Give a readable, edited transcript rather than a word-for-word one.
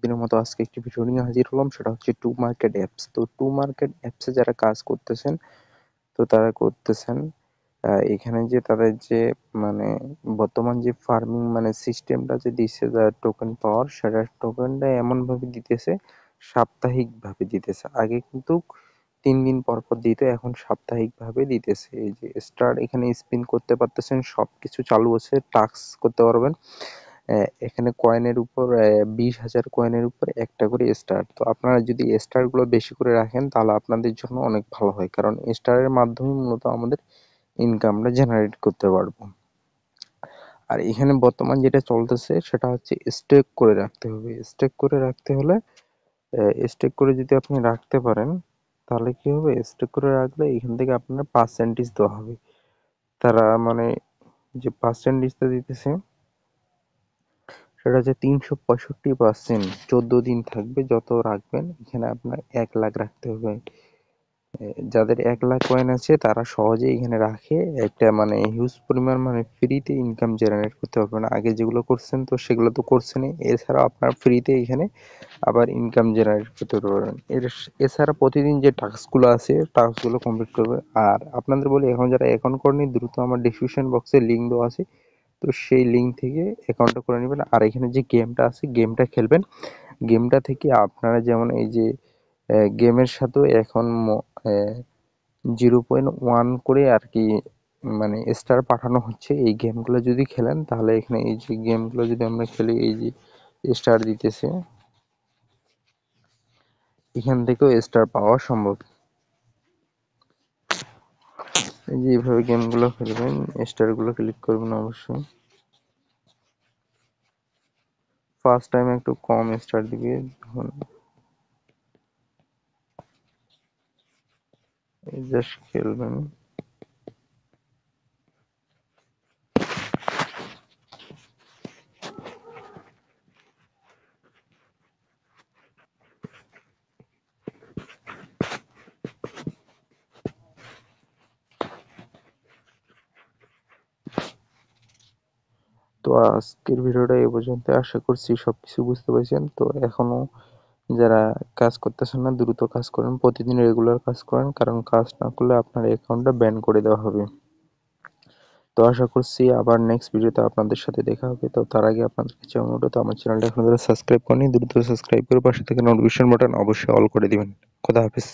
দিনের মতো আজকে একটি ভিডিও নিয়ে হাজির হলাম, সেটা হচ্ছে টু মার্কেট অ্যাপস। তো টু মার্কেট অ্যাপসে যারা কাজ করতেছেন, তো তারা করতেছেন এখানে যে তাদের যে মানে বর্তমান যে ফার্মিং সিস্টেমটা যে দিচ্ছে, যারা টোকেন পাওয়ার, সেটা টোকেনটা এমনভাবে দিতেছে, সাপ্তাহিকভাবে দিতেছে। আগে কিন্তু 3 দিন পর পর দিত, এখন সাপ্তাহিকভাবে দিতেছে। এই যে স্টার এখানে স্পিন করতে পারতেছেন, সবকিছু চালু আছে, টাস্ক করতে পারবেন। এখানে কয়েনের উপর 20,000 কয়েনের উপর একটা করে স্টার। তো আপনারা যদি স্টার গুলো বেশি করে রাখেন তাহলে আপনাদের জন্য অনেক ভালো হয়, কারণ স্টারের মাধ্যমে মূলত আমাদের ইনকামটা জেনারেট করতে পারবো। আর এখানে বর্তমান যেটা চলতেছে সেটা হচ্ছে স্টেক করে রাখতে হবে। স্টেক করে রাখতে হলে স্টেক করে যদি আপনি রাখতে পারেন তাহলে কি হবে, স্টেক করে রাখলে এখান থেকে আপনার পার্সেন্টেজ দেওয়া হবে। তারা যে পার্সেন্টেজটা দিতেছে সেটা হচ্ছে 365%। 14 দিন থাকবে, যত রাখবেন। এখানে আপনার 1 লাখ রাখতে হবে। যাদের 1 লাখ কয়েন আছে তারা সহজে এখানে রাখে একটা হিউজ পরিমাণ ফ্রিতে ইনকাম জেনারেট করতে পারবেন। আগে যেগুলো করছেন তো সেগুলো তো করছেনই, এছাড়াও আপনার ফ্রিতে এখানে আবার ইনকাম জেনারেট করতে পারবেন। এছাড়া প্রতিদিন যে টাস্কগুলো আছে টাস্কগুলো কমপ্লিট করবে। আর আপনাদের বলি, এখন যারা অ্যাকাউন্ট করেনি দ্রুত আমার ডিসক্রিপশন বক্সে লিঙ্ক দেওয়া আছে, তো সেই লিঙ্ক থেকে অ্যাকাউন্টটা করে নেবেন। আর এখানে যে গেমটা আছে গেমটা খেলবেন। গেমটা থেকে আপনারা যেমন এই যে গেমের সাথেও এখন 0.1 করে আর কি স্টার পাঠানো হচ্ছে। এই গেমগুলো যদি খেলেন তাহলে এখানে এই যে গেমগুলো যদি আমরা খেলি, এই যে স্টার দিতেছে, এখান থেকেও স্টার পাওয়া সম্ভব। এই যে এইভাবে গেমগুলো খেলবেন, স্টারগুলো ক্লিক করবেন অবশ্যই। ফার্স্ট টাইম একটু কম স্টার দিবে, যখন জাস্ট খেলবেন। তো আজকের ভিডিওটা এই পর্যন্ত। আশা করছি সবকিছু বুঝতে পেরেছেন। তো এখনো যারা কাজ করতেছেন না, দ্রুত কাজ করেন, প্রতিদিন রেগুলার কাজ করেন, কারণ কাজ না করলে আপনার অ্যাকাউন্টটা ব্যান করে দেওয়া হবে। তো আশা করছি আবার নেক্সট ভিডিওতে আপনাদের সাথে দেখা হবে। তো তার আগে আপনাদের কাছে অনুরোধ, আমার চ্যানেলটা এখন যারা সাবস্ক্রাইব করেনি দ্রুত সাবস্ক্রাইব করে পাশে থেকে নোটিফিকেশন বাটন অবশ্যই অল করে দিবেন। খোদা হাফেজ।